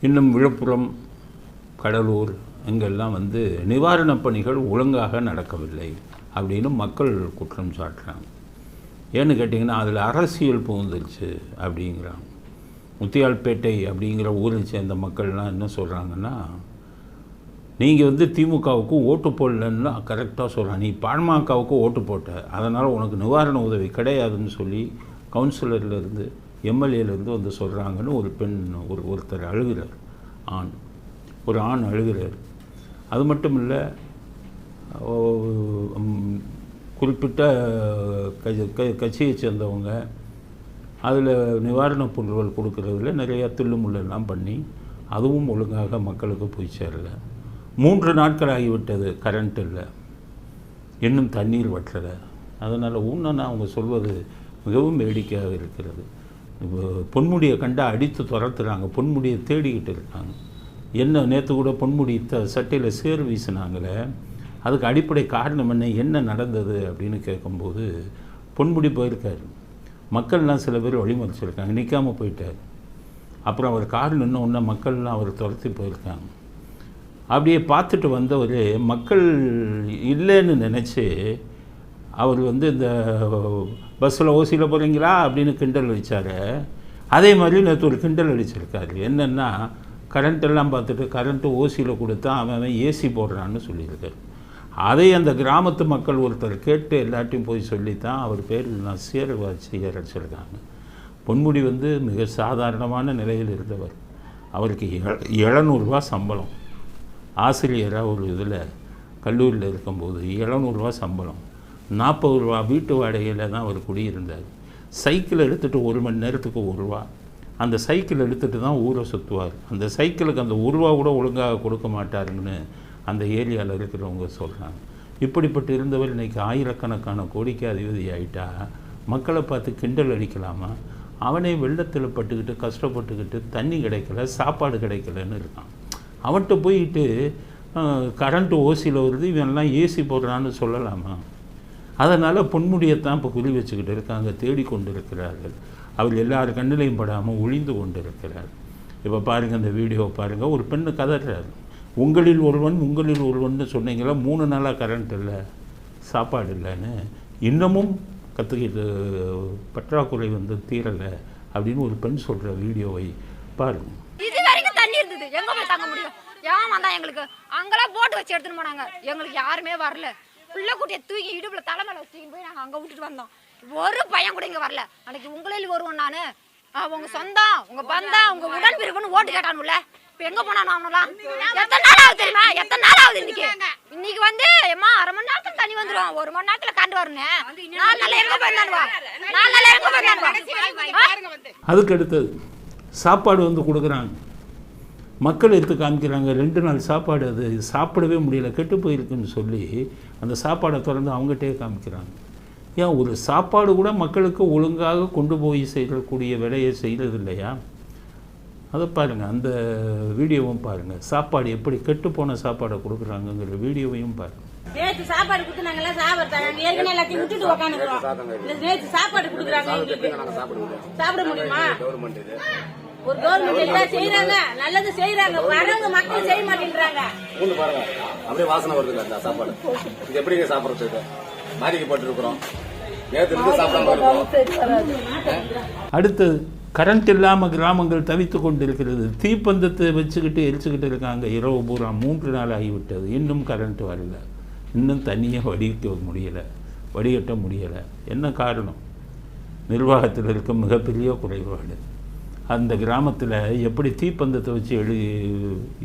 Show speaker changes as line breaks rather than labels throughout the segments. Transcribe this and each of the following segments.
இன்னும் விழுப்புரம், கடலூர் இங்கெல்லாம் நிவாரணப் பணிகள் ஒழுங்காக நடக்கவில்லை அப்படின்னு மக்கள் குற்றம் சாட்டுறாங்க. ஏன்னு கேட்டிங்கன்னா அதில் அரசியல் புகுந்துருச்சு அப்படிங்கிறாங்க. முத்தியால்பேட்டை அப்படிங்கிற ஊரை சேர்ந்த மக்கள்லாம் என்ன சொல்கிறாங்கன்னா, நீங்கள் திமுகவுக்கு ஓட்டு போடலன்னு கரெக்டாக சொல்கிறாங்க. நீ பாமகவுக்கு ஓட்டு போட்ட, அதனால் உனக்கு நிவாரண உதவி கிடையாதுன்னு சொல்லி கவுன்சிலர்லேருந்து எம்எல்ஏலேருந்து சொல்கிறாங்கன்னு ஒரு பெண் ஒருத்தர் அழுகிறார். ஒரு ஆண் அழுகிறார். அது மட்டும் இல்லை, குறிப்பிட்ட கட்சியை சேர்ந்தவங்க அதில் நிவாரணப் பொருட்கள் கொடுக்கறதுல நிறையா தில்லுமுள்ளெல்லாம் பண்ணி அதுவும் ஒழுங்காக மக்களுக்கு போய் சேரலை. 3 நாட்கள் ஆகிவிட்டது, கரண்ட் இல்லை, இன்னும் தண்ணீர் வற்றலை. அதனால் இன்னும் அவங்க சொல்வது மிகவும் வேடிக்கையாக இருக்கிறது. பொன்முடியை கண்டா அடித்து துரத்துறாங்க, பொன்முடியை தேடிக்கிட்டு இருக்காங்க. என்ன நேற்று கூட பொன்முடி சட்டையில் சேர் வீசினாங்களே, அதுக்கு அடிப்படை காரணம் என்ன நடந்தது அப்படின்னு கேட்கும்போது பொன்முடி போயிருக்காரு. மக்கள்லாம் சில பேர் வழிமறிச்சிருக்காங்க, நிற்காமல் போயிட்டார். அப்புறம் அவர் கார் நின்று மக்கள்லாம் அவர் துரத்தி போயிருக்காங்க. அப்படியே பார்த்துட்டு வந்தவர் மக்கள் இல்லைன்னு நினச்சி அவர் இந்த பஸ்ஸில் ஓசியில் போகிறீங்களா அப்படின்னு கிண்டல் அடித்தார். அதே மாதிரி நேற்று ஒரு கிண்டல் அடிச்சிருக்காரு. என்னென்னா, கரண்ட்டெல்லாம் பார்த்துட்டு கரண்ட்டு ஓசியில் கொடுத்தா அவன் ஏசி போடுறான்னு சொல்லியிருக்காரு. அதை அந்த கிராமத்து மக்கள் ஒருத்தர் கேட்டு எல்லாத்தையும் போய் சொல்லித்தான் அவர் பேர் நான் சேரவாச்சியர் அடிச்சிருக்காங்க. பொன்முடி மிக சாதாரணமான நிலையில் இருந்தவர். அவருக்கு 700 ரூபா சம்பளம். ஆசிரியராக ஒரு இதில் கல்லூரியில் இருக்கும்போது 700 ரூபா சம்பளம், 40 ரூபா வீட்டு வாடகையில் தான் அவர் குடியிருந்தார். சைக்கிள் எடுத்துகிட்டு 1 மணி நேரத்துக்கு 1 ரூபா. அந்த சைக்கிள் எடுத்துகிட்டு தான் ஊரை சுற்றுவார். அந்த சைக்கிளுக்கு அந்த 1 ரூபா கூட ஒழுங்காக கொடுக்க மாட்டாருங்கன்னு அந்த ஏரியாவில் இருக்கிறவங்க சொல்கிறாங்க. இப்படிப்பட்டு இருந்தவர் இன்றைக்கி ஆயிரக்கணக்கான கோடிக்கு அதிபதி ஆகிட்டா மக்களை பார்த்து கிண்டல் அடிக்கலாமா? அவனே வெள்ளத்தில் பட்டுக்கிட்டு கஷ்டப்பட்டுக்கிட்டு தண்ணி கிடைக்கல, சாப்பாடு கிடைக்கலன்னு இருக்கான். அவன்கிட்ட போயிட்டு கரண்ட்டு ஓசியில் வருது, இவன்லாம் ஏசி போடுறான்னு சொல்லலாமா? அதனால் பொன்முடியைத்தான் இப்போ குறி வச்சுக்கிட்டு இருக்காங்க, தேடிக்கொண்டு இருக்கிறார்கள். அவர் எல்லார் கண்ணிலையும் படாமல் ஒளிந்து கொண்டு இருக்கிறார். இப்போ பாருங்கள், இந்த வீடியோவை பாருங்கள். ஒரு பெண்ணு கதறாரு, உங்களில் ஒருவன் சொன்னீங்களா, 3 நாளாக கரண்ட் இல்லை, சாப்பாடு இல்லைன்னு, இன்னமும் கற்றுக்கிட்டு பற்றாக்குறை தீரலை அப்படின்னு ஒரு பெண் சொல்கிற வீடியோவை பாருங்கள்.
இது வரைக்கும் தண்ணி இருந்தது, எங்கே போய் தங்க முடியும்? ஏன் வந்தா எங்களுக்கு அங்கெல்லாம் போட்டு வச்சு எடுத்துன்னு போனாங்க. எங்களுக்கு யாருமே வரல. பிள்ளை குட்டியை தூக்கி இடுப்புல தலைமையில வச்சுக்கிட்டு போய் நாங்கள் அங்கே விட்டுட்டு வந்தோம். ஒரு பையன் கூட இங்கே வரல. அன்னைக்கு உங்களில் ஒருவன் நான், உங்க சொந்தம், உங்க பந்தம், உங்க உடன் பிரிவுன்னு ஓட்டு கேட்டானுல்ல. இப்போ எங்கே போனானோ அவனெல்லாம்? எத்தனை நாள் ஆகுது தெரியுமா? எத்தனை நாள் ஆகுது இன்னைக்கு? இன்னைக்கு எம்மா 1/2 மணி நேரத்துக்கு தண்ணி வந்துடும், 1 மணி நேரத்தில் கண்டு வரணும். 4 நாள் எங்கே போயிருந்தானுவா? 4 நாள் எங்கே போயிருந்தானுவா?
அதுக்கு அடுத்தது சாப்பாடு கொடுக்குறாங்க, மக்கள் எடுத்து காமிக்கிறாங்க. 2 நாள் சாப்பாடு, அது சாப்பிடவே முடியல, கெட்டு போயிருக்குன்னு சொல்லி அந்த சாப்பாடை திறந்து அவங்ககிட்டே காமிக்கிறாங்க. ஏன் ஒரு சாப்பாடு கூட மக்களுக்கு ஒழுங்காக கொண்டு போய் செய்யக்கூடிய வேலையை செய்கிறது இல்லையா? அதை பாருங்கள், அந்த வீடியோவும் பாருங்கள். சாப்பாடு எப்படி கெட்டு போன சாப்பாடை கொடுக்குறாங்கங்கிற வீடியோவையும் பாருங்கள்.
நேற்று சாப்பாடு கொடுத்துனாங்கல்ல, சாப்பிடுறாங்க. ஏற்கனவே எல்லாத்தையும் விட்டுட்டு உட்காந்துக்கிறோம். நேற்று சாப்பாடு கொடுக்குறாங்க, எங்களுக்கு சாப்பிட முடியுமா? ஒரு கவர்மெண்ட் எல்லாம் செய்யறாங்க, நல்லது செய்யறாங்க, வரவங்க மக்கள் செய்ய மாட்டேன்றாங்க.
அப்படியே வாசனை வருது அந்த சாப்பாடு. இது எப்படிங்க சாப்பிடுறது? பாதிக்கப்பட்டிருக்கிறோம்.
அடுத்தது, கரண்ட் இல்லாமல் கிராமங்கள் தவித்து கொண்டு இருக்கிறது. தீப்பந்தத்தை வச்சுக்கிட்டு எரிச்சுக்கிட்டு இருக்காங்க இரவு பூரா. 3 நாள் ஆகிவிட்டது, இன்னும் கரண்ட் வரல, இன்னும் தண்ணியை வடிகட்ட முடியலை. என்ன காரணம்? நிர்வாகத்தில் இருக்க மிகப்பெரிய குறைபாடு. அந்த கிராமத்தில் எப்படி தீப்பந்தத்தை வச்சு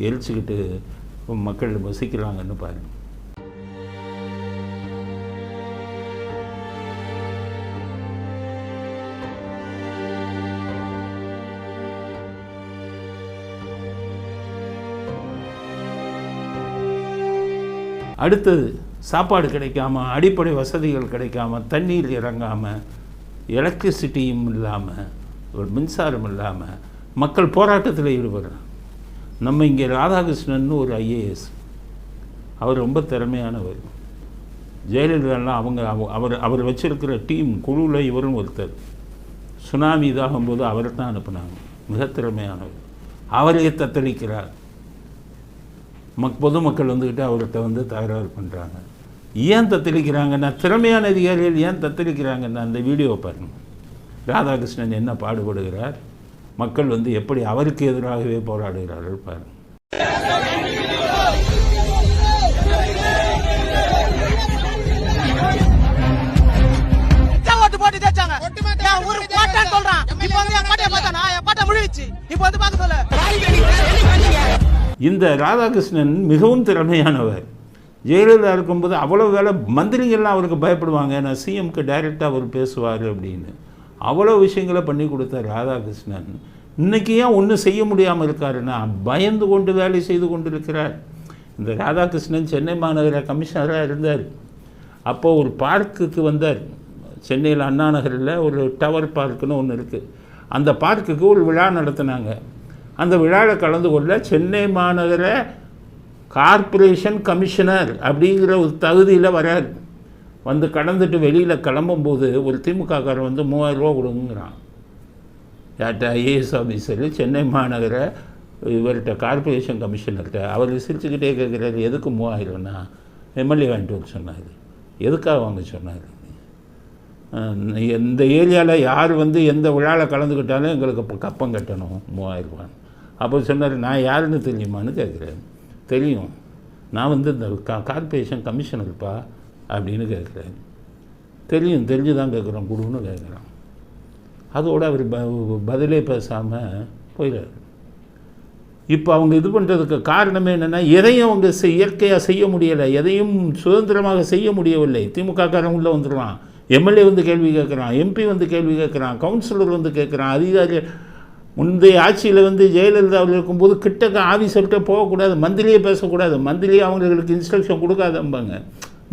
எரிச்சுக்கிட்டு மக்கள் வசிக்கிறாங்கன்னு பாருங்கள். அடுத்தது, சாப்பாடு கிடைக்காம, அடிப்படை வசதிகள் கிடைக்காம, தண்ணீர் இறங்காமல், எலக்ட்ரிசிட்டியும் இல்லாமல், ஒரு மின்சாரம் இல்லாமல் மக்கள் போராட்டத்தில் ஈடுபடுறாங்க. நம்ம இங்கே ராதாகிருஷ்ணன் ஒரு IAS, அவர் ரொம்ப திறமையானவர். ஜெயலலிதாலாம் அவர் வச்சிருக்கிற டீம் குழுவில் இவரும் ஒருத்தர். சுனாமி இதாகும்போது அவரை தான் அனுப்புனாங்க. மிக திறமையானவர். அவரையே தத்தளிக்கிறார். பொதுமக்கள் வந்துக்கிட்டு அவர்கிட்ட வந்து தகராறு பண்ணுறாங்க. ஏன் தத்தளிக்கிறாங்கன்னா, திறமையான அதிகாரிகள் ஏன் தத்தளிக்கிறாங்கன்னா, அந்த வீடியோவை பாருங்கள். ராதாகிருஷ்ணன் என்ன பாடுபடுகிறார், மக்கள் வந்து எப்படி அவருக்கு எதிராகவே போராடுகிறார்கள் பாருங்கள். இந்த ராதாகிருஷ்ணன் மிகவும் திறமையானவர். ஜெயலலிதா இருக்கும்போது அவ்வளோ வேலை, மந்திரிகள்லாம் அவருக்கு பயப்படுவாங்க, நான் சிஎம்க்கு டைரெக்டாக அவர் பேசுவார் அப்படின்னு. அவ்வளோ விஷயங்களை பண்ணி கொடுத்த ராதாகிருஷ்ணன் இன்றைக்கி ஏன் ஒன்றும் செய்ய முடியாமல் இருக்காருன்னா, பயந்து கொண்டு வேலை செய்து கொண்டு இருக்கிறார். இந்த ராதாகிருஷ்ணன் சென்னை மாநகர கமிஷனராக இருந்தார். அப்போது ஒரு பார்க்குக்கு வந்தார். சென்னையில் அண்ணா நகரில் ஒரு டவர் பார்க்குன்னு ஒன்று இருக்குது. அந்த பார்க்குக்கு ஒரு விழா நடத்தினாங்க. அந்த விழாவில் கலந்து கொள்ள சென்னை மாநகர கார்ப்பரேஷன் கமிஷனர் அப்படிங்கிற ஒரு தகுதியில் வரார். வந்து கடந்துட்டு வெளியில் கிளம்பும்போது ஒரு திமுககாரன் வந்து 3000 ரூபா கொடுங்கிறான். யார்கிட்ட? ஐஏஎஸ் ஆஃபீஸர், சென்னை மாநகர இவர்கிட்ட கார்ப்பரேஷன் கமிஷனர்கிட்ட. அவர் விசிரிச்சுக்கிட்டே கேட்குறாரு, எதுக்கு 3000னா? எம்எல்ஏ வாங்கிட்டு வர சொன்னார். எதுக்காக வாங்க சொன்னார்? இந்த ஏரியாவில் யார் வந்து எந்த விழாவில் கலந்துக்கிட்டாலும் எங்களுக்கு கப்பம் கட்டணும் 3000 ரூபா. அப்போ சொன்னார், நான் யாருன்னு தெரியுமான்னு கேட்குறேன். தெரியும், நான் வந்து இந்த கார்ப்பரேஷன் கமிஷனர்ப்பா அப்படின்னு கேட்குறேன். தெரியும், தெரிஞ்சு தான் கேட்குறோம், கொடுன்னு கேட்குறான். அதோடு அவர் பதிலே பேசாமல் போயிடாரு. இப்போ அவங்க இது பண்ணுறதுக்கு காரணமே என்னென்னா, எதையும் அவங்க இயற்கையாக செய்ய முடியலை, எதையும் சுதந்திரமாக செய்ய முடியவில்லை. திமுககாரன் உள்ளே வந்துடுவான், எம்எல்ஏ வந்து கேள்வி கேட்குறான், எம்பி வந்து கேள்வி கேட்குறான், கவுன்சிலர் வந்து கேட்குறான், அதிகாரி. முந்தைய ஆட்சியில் வந்து ஜெயலலிதா அவர்கள் இருக்கும்போது கிட்டக்க ஆஃபீஸர்கிட்ட போகக்கூடாது, மந்திரியே பேசக்கூடாது, மந்திரியே அவங்களுக்கு இன்ஸ்ட்ரக்ஷன் கொடுக்காதம்பாங்க.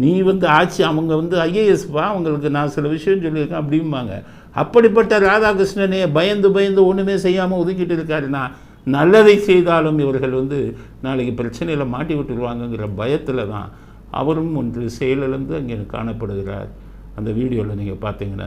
நீ வந்து ஆட்சி, அவங்க வந்து ஐஏஎஸ்ப்பா, அவங்களுக்கு நான் சில விஷயம் சொல்லியிருக்கேன் அப்படிம்பாங்க. அப்படிப்பட்ட ராதாகிருஷ்ணனே பயந்து பயந்து ஒன்றுமே செய்யாமல் ஒதுக்கிட்டு இருக்காருன்னா, நல்லதை செய்தாலும் இவர்கள் வந்து நாளைக்கு பிரச்சனையில் மாட்டி விட்டுருவாங்கங்கிற பயத்தில் தான் அவரும் ஒன்று செயலிழந்து அங்கே காணப்படுகிறார். அந்த வீடியோவில் நீங்கள் பார்த்தீங்கன்னா